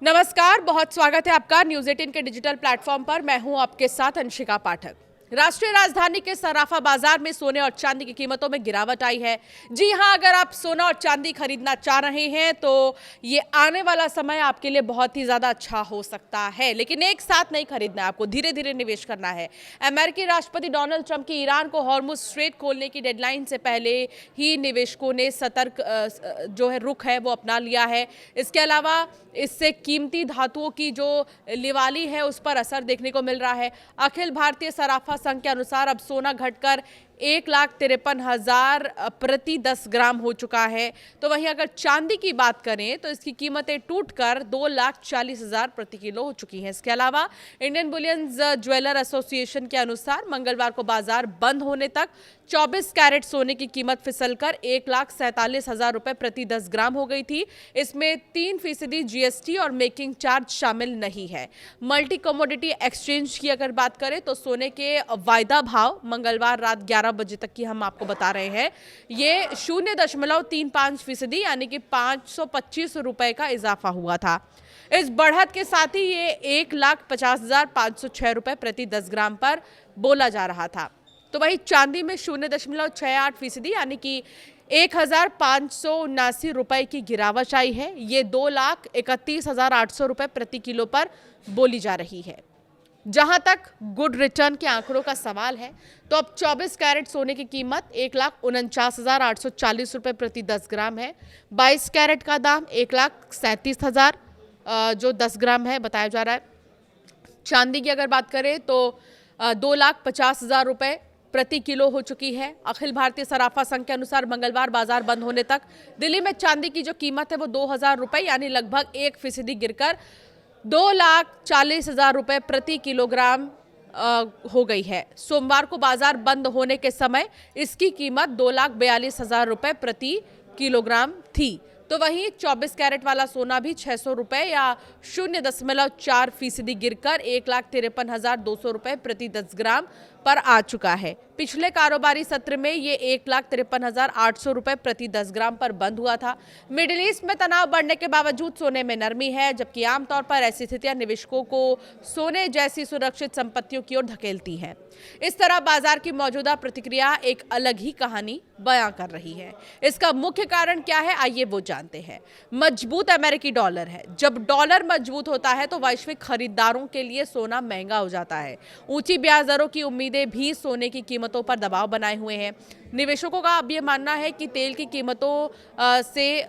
नमस्कार, बहुत स्वागत है आपका न्यूज़ 18 के डिजिटल प्लेटफॉर्म पर। मैं हूं आपके साथ अंशिका पाठक। राष्ट्रीय राजधानी के सराफा बाजार में सोने और चांदी की कीमतों में गिरावट आई है। जी हां, अगर आप सोना और चांदी खरीदना चाह रहे हैं तो ये आने वाला समय आपके लिए बहुत ही ज़्यादा अच्छा हो सकता है, लेकिन एक साथ नहीं खरीदना है, आपको धीरे धीरे निवेश करना है। अमेरिकी राष्ट्रपति डोनाल्ड ट्रंप की ईरान को हॉर्मुज स्ट्रेट खोलने की डेडलाइन से पहले ही निवेशकों ने सतर्क जो है रुख है वो अपना लिया है। इसके अलावा इससे कीमती धातुओं की जो लिवाली है उस पर असर देखने को मिल रहा है। अखिल भारतीय सराफा संघ के अनुसार अब सोना घटकर 1,53,000 प्रति 10 ग्राम हो चुका है। तो वहीं अगर चांदी की बात करें तो इसकी कीमतें टूटकर 2,40,000 प्रति किलो हो चुकी हैं। इसके अलावा इंडियन बुलियन ज्वेलर एसोसिएशन के अनुसार मंगलवार को बाजार बंद होने तक 24 कैरेट सोने की कीमत फिसलकर 1,47,000 रुपए प्रति 10 ग्राम हो गई थी। इसमें 3% जीएसटी और मेकिंग चार्ज शामिल नहीं है। मल्टी कमोडिटी एक्सचेंज की अगर बात करें तो सोने के वायदा भाव मंगलवार रात 11 बजे तक की हम आपको बता रहे हैं, ये 0.35% यानी कि 525 रुपए का इजाफा हुआ था। इस बढ़त के साथ ही ये 1,50,506 रुपए प्रति 10 ग्राम पर बोला जा रहा था। तो वही चांदी में 0.68% यानी कि 1,579 रुपए की गिरावट आई है। ये 2,31,800 रुपए प्रति किलो पर बोली जा रही है। जहां तक गुड रिटर्न के आंकड़ों का सवाल है तो अब 24 कैरेट सोने की कीमत 1,49,840 रुपए प्रति 10 ग्राम है। 22 कैरेट का दाम 1,37,000 जो 10 ग्राम है बताया जा रहा है। चांदी की अगर बात करें तो 2,50,000 रुपए प्रति किलो हो चुकी है। अखिल भारतीय सराफा संघ के अनुसार मंगलवार बाजार बंद होने तक दिल्ली में चांदी की जो कीमत है वो 2,000 रुपए यानी लगभग 1% गिरकर 2,40,000 रुपए प्रति किलोग्राम हो गई है। सोमवार को बाजार बंद होने के समय इसकी कीमत 2,42,000 रुपए प्रति किलोग्राम थी। तो वहीं 24 कैरेट वाला सोना भी 600 रुपए या 0.4% गिरकर 1,53,200 रुपए प्रति 10 ग्राम पर आ चुका है। पिछले कारोबारी सत्र में ये 1,53,800 रुपए प्रति 10 ग्राम पर बंद हुआ था। मिडिल ईस्ट में तनाव बढ़ने के बावजूद सोने में नरमी है, जबकि आमतौर पर ऐसी स्थितियां निवेशकों को सोने जैसी सुरक्षित संपत्तियों की ओर धकेलती हैं। इस तरह बाजार की मौजूदा प्रतिक्रिया एक अलग ही कहानी बयां कर रही है। इसका मुख्य कारण क्या है, आइए वो जानते हैं। मजबूत अमेरिकी डॉलर है। जब डॉलर मजबूत होता है तो वैश्विक खरीदारों के लिए सोना महंगा हो जाता है। ऊंची ब्याज दरों की उम्मीदें भी सोने की कीमतों पर दबाव बनाए हुए हैं। निवेशकों का अब ये मानना है कि तेल की कीमतों से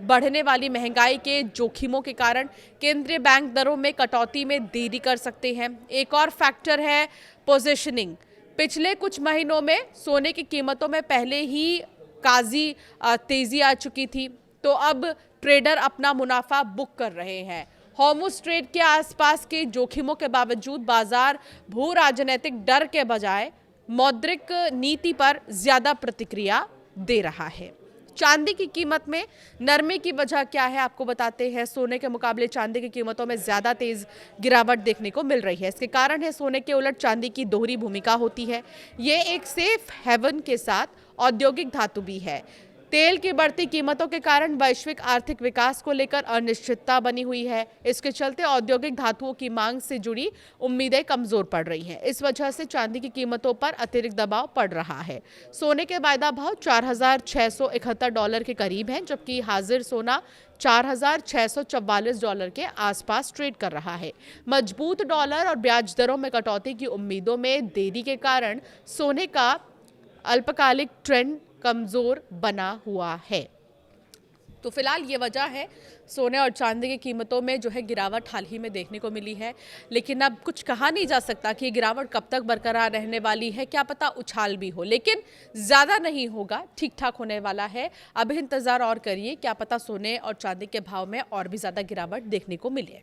बढ़ने वाली महंगाई के जोखिमों के कारण केंद्रीय बैंक दरों में कटौती में देरी कर सकते हैं। एक और फैक्टर है पोजीशनिंग। पिछले कुछ महीनों में सोने की कीमतों में पहले ही काजी तेजी आ चुकी थी, तो अब ट्रेडर अपना मुनाफा बुक कर रहे हैं। हॉर्मुज ट्रेड के आसपास के जोखिमों के बावजूद बाजार भू राजनीतिक डर के बजाय मौद्रिक नीति पर ज्यादा प्रतिक्रिया दे रहा है। चांदी की कीमत में नरमी की वजह क्या है आपको बताते हैं। सोने के मुकाबले चांदी की कीमतों में ज्यादा तेज गिरावट देखने को मिल रही है। इसके कारण है सोने के उलट चांदी की दोहरी भूमिका होती है। ये एक सेफ हेवन के साथ औद्योगिक धातु भी है। तेल की बढ़ती कीमतों के कारण वैश्विक आर्थिक विकास को लेकर अनिश्चितता बनी हुई है। इसके चलते औद्योगिक धातुओं की मांग से जुड़ी उम्मीदें कमजोर पड़ रही हैं। इस वजह से चांदी की कीमतों पर अतिरिक्त दबाव पड़ रहा है। सोने के वायदा भाव $4,671 के करीब हैं, जबकि हाजिर सोना $4,644 के आसपास ट्रेड कर रहा है। मजबूत डॉलर और ब्याज दरों में कटौती की उम्मीदों में देरी के कारण सोने का अल्पकालिक ट्रेंड कमजोर बना हुआ है। तो फिलहाल ये वजह है सोने और चांदी की कीमतों में जो है गिरावट हाल ही में देखने को मिली है, लेकिन अब कुछ कहा नहीं जा सकता कि ये गिरावट कब तक बरकरार रहने वाली है। क्या पता उछाल भी हो, लेकिन ज़्यादा नहीं होगा, ठीक ठाक होने वाला है। अब इंतज़ार और करिए, क्या पता सोने और चांदी के भाव में और भी ज़्यादा गिरावट देखने को मिले।